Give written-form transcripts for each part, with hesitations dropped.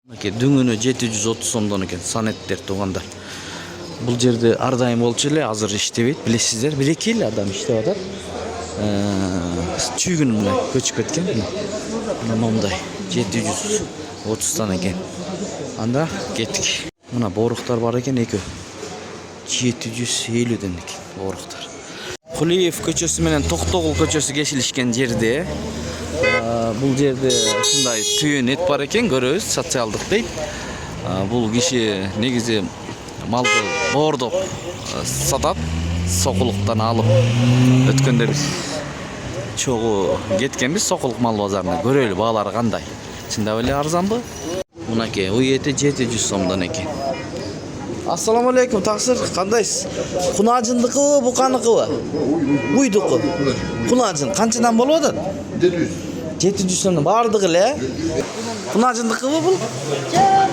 Дүңүнө 730 сомдон экен санеттер туугандар. Бул жерде ар дайым болчу эле, азыр иштебейт, билесиздер. 1-2 эл адам иштеп атат. Чүйгүн мына көчүп кеткен. Мына момдай 730 экен. Анда кеттик. Мына боруктар бар экен экөө. 750 экен боруктар. Кулиев көчөсү менен Токтогул көчөсү кесилишкен жерде. Бул жерде ушундай түйүн эт бар экен, көрөбүз, социалдык дейт. Бул киши негизи малды боордоп сатат, сокулуктан алып. Өткөндө биз чогуу кеткенбиз сокулук мал базарына. Көрөлү баалары кандай. Чындап эле арзанбы? Мынакей, уй эти 700 сомдон экен. Ассаламу алейкум, таксыр, кандайсыз? Кунажындыкыбы, буканыкыбы? Уйдуку. Кунажын канчадан болуп атат? 700. 700 сомдон бардыгы эле. Кунажындыкыбы бул? Жок,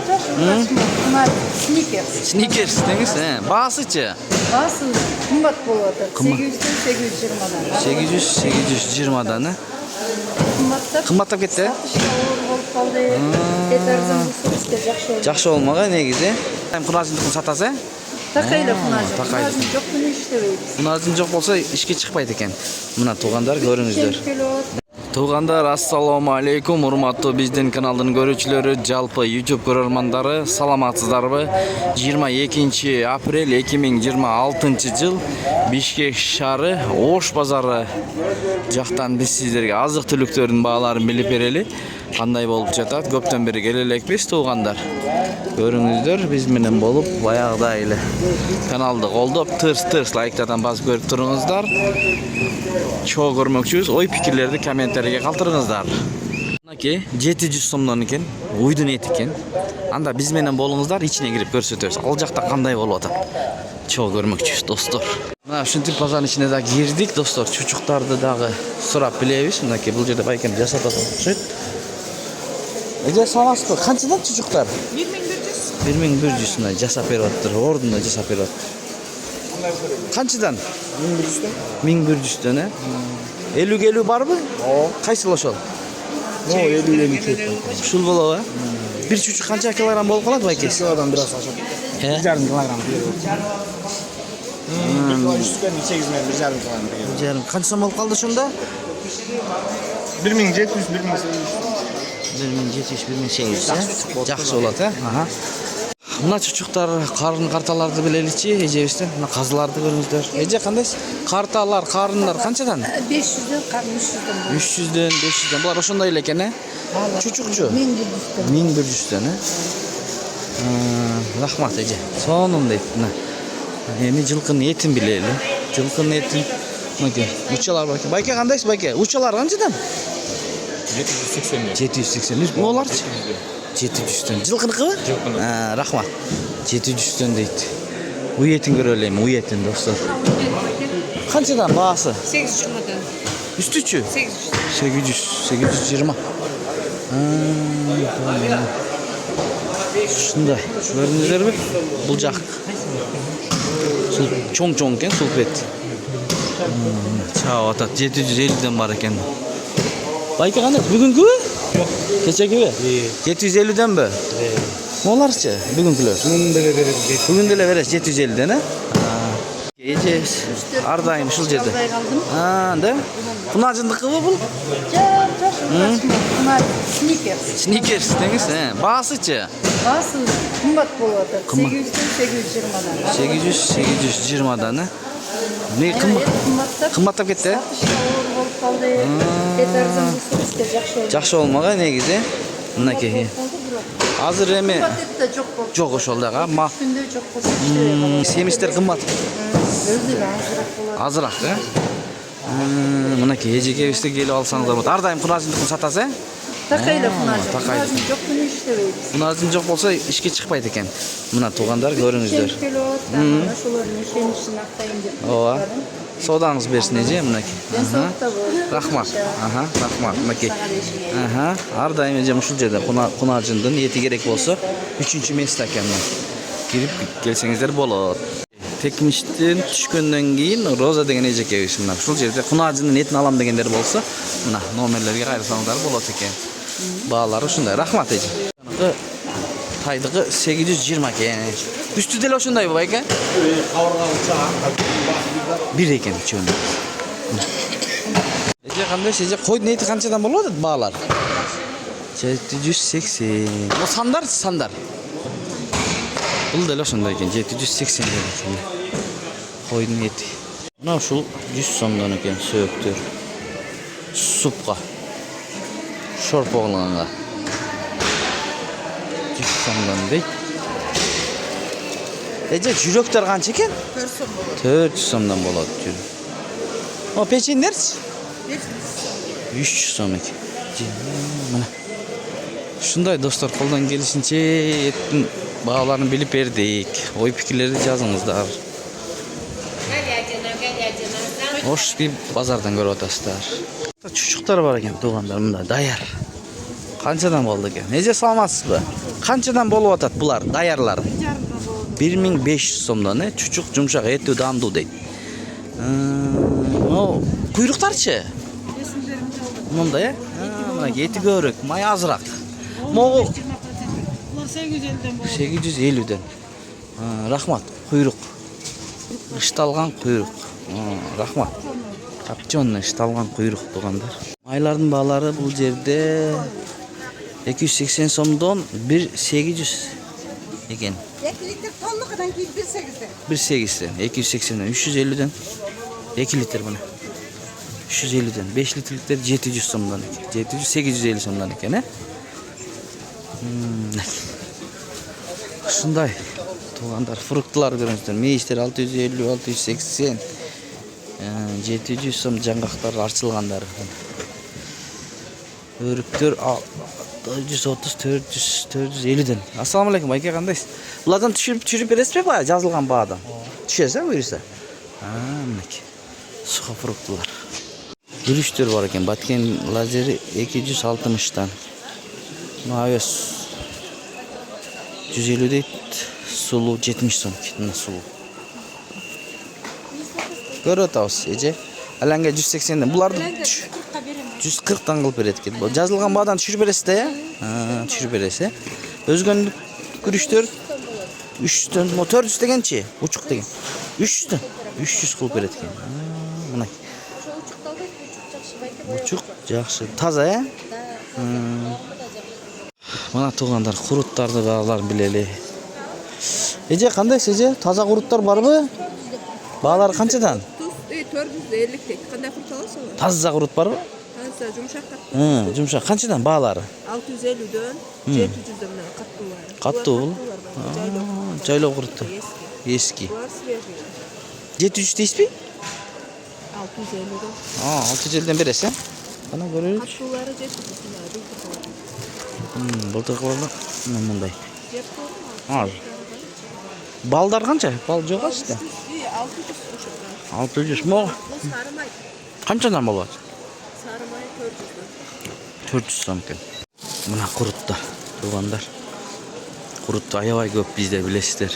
сникерс. Сникерс деңиз, баасычы? Баасы кымбат болуп атат. 800-820дан. 800-820дан, Кымбаттап кетти? Сатышка оор болуп калды. Эт арзан болсо жакшы болот. Жакшы болмаган негизи. Кунажындыкын сатасыз, Такай эле кунажын. такай. Кунажын жок менен иштебейбиз. Кунажын жок болсо ишке чыкпайт экен. Мына туугандар көрүңүздөр. Келип Туугандар, ассаламу алейкум, урматтуу биздин каналдын көрүүчүлөрү, жалпы YouTube көрөрмандары, саламатсыздарбы? 22 апрель 2026 жыл Бишкек шаары Ош базары жактан биз сиздерге азык-түлүктөрдүн бааларын билип берели. Кандай болуп жатат? Көптөн бери келе элекпиз, туугандар. Көрүңүздөр, биз менен болуп баягыдай эле каналды колдоп, тырс лайктардан басып көрүп туруңуздар. Чоо көрмөкчүбүз, ой пикирлерди комментарийге калтырыңыздар. Мынакей 700 сомдон экен, уйдун эти экен. Анда биз менен болуңуздар, ичине кирип көрсөтөбүз. Ал жакта кандай болуп атат? Чоо көрмөкчүбүз, достор. Мына ушинтип базардын ичине да кирдик, достор. Чучуктарды дагы сурап билебиз. Мынакей бул жерде байкем жасап атат окшойт. Эже саласызбы? Канчадан чучуктар? 1100. 1100 мына жасап берип атыптыр, ордунда жасап берип атыптыр. Канчадан? 1100дөн, 50 барбы? Кайсыл ошол? 50 Ушул болобу? Бир чучук канча килограмм болуп калат байкес? Килодан biraz aşağı. 1,5 kilogram veriyor. 8 metre 1,5 kilogram veriyor. Жарым. Канча сом болуп калды ошондо? 1700, 1800. 1700-1800. Жакшы болот, Аха. Мына чучуктар, карын карталарды билеличи, эжебизден. Мына казыларды көрүңүздөр. Эже кандайсыз? Карталар, карындар канчадан? 500дөн, 300дөн. 300дөн, 500дөн. Булар ошондой эле экен, Чучукчу? 1100дөн. 1100дөн, Рахмат эже. Сонун дейт. Мына. Эми жылкынын этин билели. Жылкынын этин. Мынакей, учалар бар экен. Байке кандайсыз, байке? Учалар канчадан? 780. 780. Оларчы? 700дөн. Жылкыныкыбы? Жылкыныкы. Рахмат. 700дөн дейт. Уй этин көрөлү эми, уй этин, достор. Канчадан баасы? 820дөн. Үстүчү? 800. 820. Ушундай. Көрдүңүздөрбү? Бул жак. Чоң экен, сулпет. Чаап атат, 750дөн бар экен. Байке кандай? Бүгүнкүбү? Жок. Кечегиби? 750дөнбү? Оларчы? Бүгүнкүлөр? Бүгүн деле бересиз 750дөн, Эжебиз ар дайым ушул жерде. Да? Кунажындыкыбы бул? Жок, сникерс. Сникерс деңиз, баасычы? Баасы кымбат болуп атат. 800-820дан. 800-820дан, Не кымбаттап кетти? Сатышка оор болуп калды. Эт арзан болсо жакшы болот. Жакшы болмаган негизи. Мынакей. Азыр эми Кымбат да жок болуп. жок ошол дагы. Күндө жок болсо иштебей калат. Семистер кымбат. Өзү азыраак болот. Азыраак, Мынакей эжекебизди келип алсаңыздар болот. Ар дайым кунажындыкын сатасыз, Такай эле кунажын. такай. Кунажын жок менен иштебейбиз. Кунажын жок болсо ишке чыкпайт экен. Мына туугандар көрүңүздөр. Ошолордун ишеничин актайын деп. Ооба. Соодаңыз берсин эже, мынакей. Денсаулыкта болот. Рахмат. Рахмат. Мынакей. Ар дайым эже ушул жерде кунажындын эти керек болсо 3-чү место экен. Кирип келсеңиздер болот. Текмиштен түшкөндөн кийин Роза деген эжекебиз мына ушул жерде кунажынын этин алам дегендер болсо, мына номерлерге кайрылсаңыздар болот экен. Баалары ушундай. Рахмат эже. Тайдығы 820 екен. Үсті деле ошондай бу экен. Бир экен үчөөнү. Эже кандай эже койдун эти канчадан болот баалар? 780. Бул сандар. Бул деле ошондой экен, 780 экен. Койдун эти. Мына ушул 100 сомдон экен сөөктөр. Супка. Шорпо кылганга. 100 сомдон дейт. Эже жүрөктөр канча экен? 400 сомдон болот жүрөк. О, печеньдерчи? 300 сом экен. Мына. Ушундай достор, колдон келишинче эттин бааларын билип бердик. Ой пикирлерди жазыңыздар. Ош деп базардан көрүп атасыздар. Чучуктар бар экен, туугандар, мында даяр. Канчадан болду экен? Эже саламатсызбы? Канчадан болуп атат булар, даярлар? 1500 сомдон, чучук жумшак этүү дандуу дейт. О, куйруктарчы? Мындай, мына эти көбүрөөк, май азыраак. Могу 850ден. Рахмат, куйрук. Ышталган куйрук. Рахмат. Копченый ышталган куйрук туугандар. Майлардын баалары бул жерде 280 сомдон 1800 экен. 2 литр тоннукадан кийин 1.8ден. 1.8ден, 280ден, 350ден 2 литр мына. 350ден, 5 литрликтер 700 сомдон экен. 700-850 сомдон экен, Ушундай туугандар, фруктылар көрүңүздөр. Мейиштер 650, 680, 700 сом жаңгактар арчылгандар. Өрүктөр 430, 450ден. Ассаламу алейкум, байке кандайсыз? Булардан түшүрүп бересизби баягы жазылган баадан? Түшөсүз, буюрса? Мынакей. Сухофруктылар. Гүрүчтөр бар экен. Баткен лазери 260тан. Навес 150 дейт. Сулуу 70 сом экен, сулуу. Көрүп атабыз, эже. Аланга 180ден. Буларды 140тан кылып берет экен. Жазылган баадан түшүрүп бересиз да, түшүрүп бересиз, Өзгөн күрүчтөр 300төн, 400 дегенчи, учук деген. 300төн, 300 кылып берет экен. Мына. Учук жакшы, таза, Мына туугандар, куруттарды бааларын билели. Эже кандайсыз, эже? Таза куруттар барбы? Баалары канчадан? 450 дейт. Кандай курут аласыңбы? Таза курут барбы? Таза, жумшак кат. Жумшак. Канчадан баалары? 650дөн 700дөн менен каттуулар. Каттуу бул. Жайлоо куруттар. Эски. Булар свежий. 700 дейсизби? 650дөн. 650ден бересиз, Кана көрөбүз. Каттуулары 700дөн. Былтыркылар мындай. Жеп койдум. Балдар канча? Бал жок сизде? 600 600 мо? Бул сарымай. Канчадан болот? Сарымай 400дөн. 400 сом экен. Мына куруттар, туугандар. Курут аябай көп бизде, билесиздер.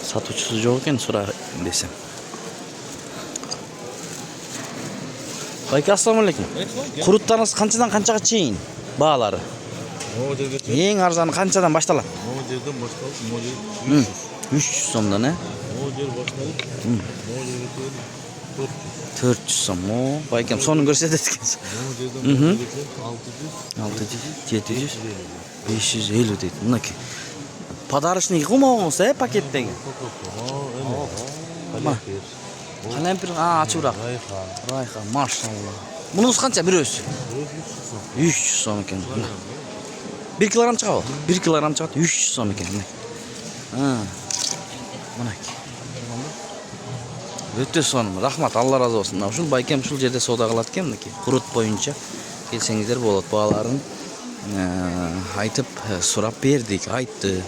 Сатуучусу жок экен, сурай десем. Байке, ассаламу алейкум. Куруттарыңыз канчадан канчага чейин баалары? Эң арзаны канчадан башталат? Могу жерден башталып, могу жер 300 сомдон, Могу жер башталып, могу жерге 400 сом. Байкем, сонун көрсөтөт экенсиз. Могу жерден 600, 700, 550 дейт. Мынакей. Подарочный кылмагыңыз, пакеттеги. Калемпир, ачуураак. Райхан, машалла. Мунуңуз канча бирөөсү? 300 сом экен. 1 килограмм чыгабы? 1 килограмм чыгат, 300 сом экен. Мынакей. Өтө сонун. Рахмат, Алла разы болсун. Ушул байкем ушул жерде соода кылат экен, мынакей. Курут боюнча келсеңиздер болот. Бааларын айтып, сурап бердик, айтты.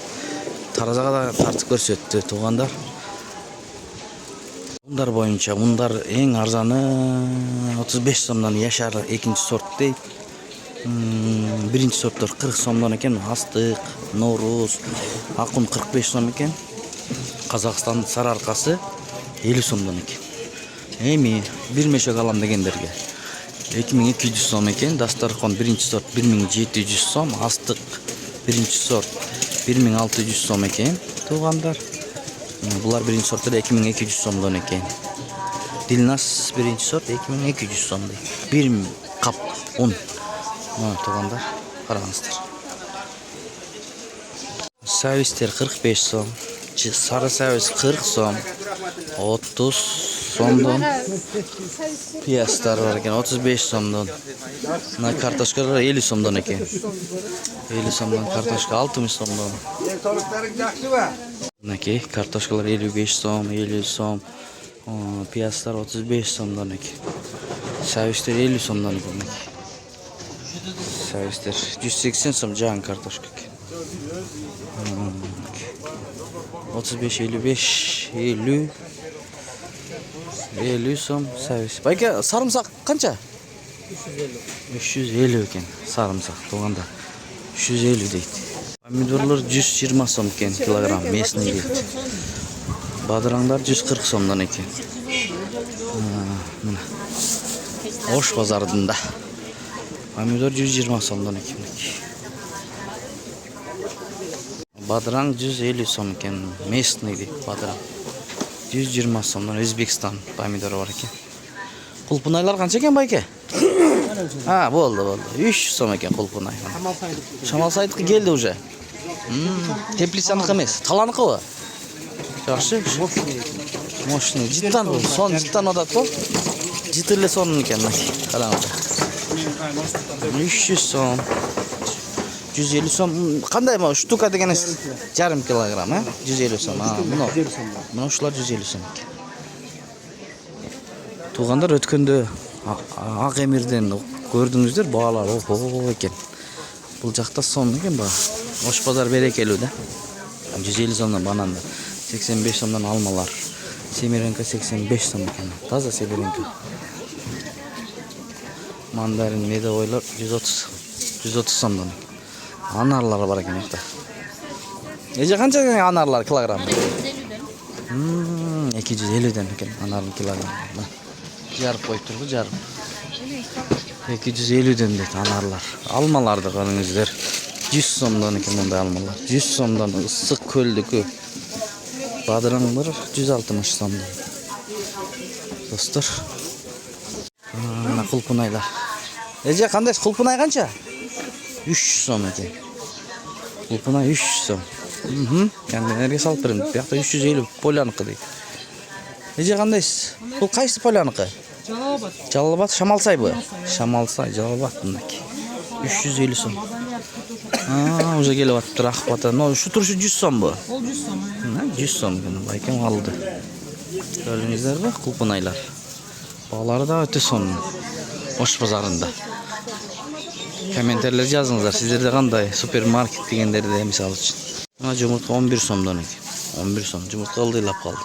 Таразага да тартып көрсөттү, туугандар. Мундар боюнча, мундар эң арзаны 35 сомдон яшар, экинчи сорт дейт. Биринчи сорттор 40 сомдон экен, астык, норус, акун 45 сом экен. Казакстан сарыаркасы 50 сомдон экен. Эми бир мешок алам дегендерге 2200 сом экен. Дастаркон биринчи сорт 1700 сом, астык birinci sort 1600 so'm ekan. Tuğanlar. Bular birinci sortlar 2200 so'mdan ekan. Dilnas birinci sort 2200 so'mda. Bir kap un. Mana tuğanlar. Qarаңыздар. Servisler 45 so'm. Sarı servis 40 so'm. 30 so'mdan. Piyaslar var ekan 35 so'mdan. Mana kartoshkalar 50 so'mdan ekan. 50 so'mdan kartoshka 60 so'mdan. Naki kartoshkalar 55 so'm, 50 so'm. Piyaslar 35 so'mdan ekan. Servisler 50 so'mdan ekan. Servisler 180 so'm jan kartoshka. 35 55 50 so'm servis. Bayka sarımsak qancha? 350 ekan sarımsak to'g'anda. 350 deydi. Pomidorlar 120 so'm ekan kilogram mesniy deydi. Badıranglar 140 so'mdan ekan. Mana. Osh bozorida. Pomidor 120 so'mdan ekan. Badırang 150 so'm ekan mesniy deydi badırang. 120 so'mdan O'zbekiston pomidori bor ekan. Qulpunaylar qancha ekan bayka? Ha, bo'ldi. 300 so'm ekan qulpunay. Shamalsaydiki keldi уже. Teplisaniki emas, talaniki bu. Yaxshi. Moshina jiddan bu, son jiddan odat bu. Jitirli son ekan mana. Qaranglar. 300 so'm. 150 so'm. Qanday bu? Shtuka deganiz yarim kilogram, ha? 150 so'm. Ha, buni shular 150 so'm ekan. Tuğanlar ötkende Aq Emir'den gördüңүздөр bağlar oho ekan. Бұл жақта son ekan bu. Osh bozor berekeli-da. 150 so'mdan bananlar, 85 so'mdan almalar. Semerenka 85 so'm ekan. Taza semerenka. Mandarin medovoylar 130 so'mdan. Anarlar var ekan yoqda. Necha qancha anarlar kilogram? 250 dan ekan anarning kilogrammi. Jarib qo'yib turdi, jarib. 250 dan deydi anarlar. Almalarni qarangizlar. 100 so'mdan ekan bunday almalar. 100 so'mdan issiq ko'ldiki. Badıranglar 160 so'mdan. Dostlar. Mana qulpunaylar. Necha qanday qulpunay qancha? 300 so'm ekan. Qulpunay 300 so'm. Kendilerine salып берем. Bu yoqda 350 polyaniki deydi. Necha qandaysiz? Bu qaysi polyaniki? Jalolobod, Shamalsay bu. Shamalsay, Jalolobod buniki. 350 so'm. Ha, уже kelyapti rahbata. No, shu turishi 100 so'm bu. 100 so'm. 100 so'm buni baykan aldı. Gördüңүздөр bu qulpunaylar. Bağları da öte son. Osh bozorunda. Kommentarlar yazыңыздар. Sizlerde qanday supermarket degenlerde misal üçün. Mana jumurtqa 11 so'mdan ekan. 11 so'm. Jumurtqa ildilab qoldi.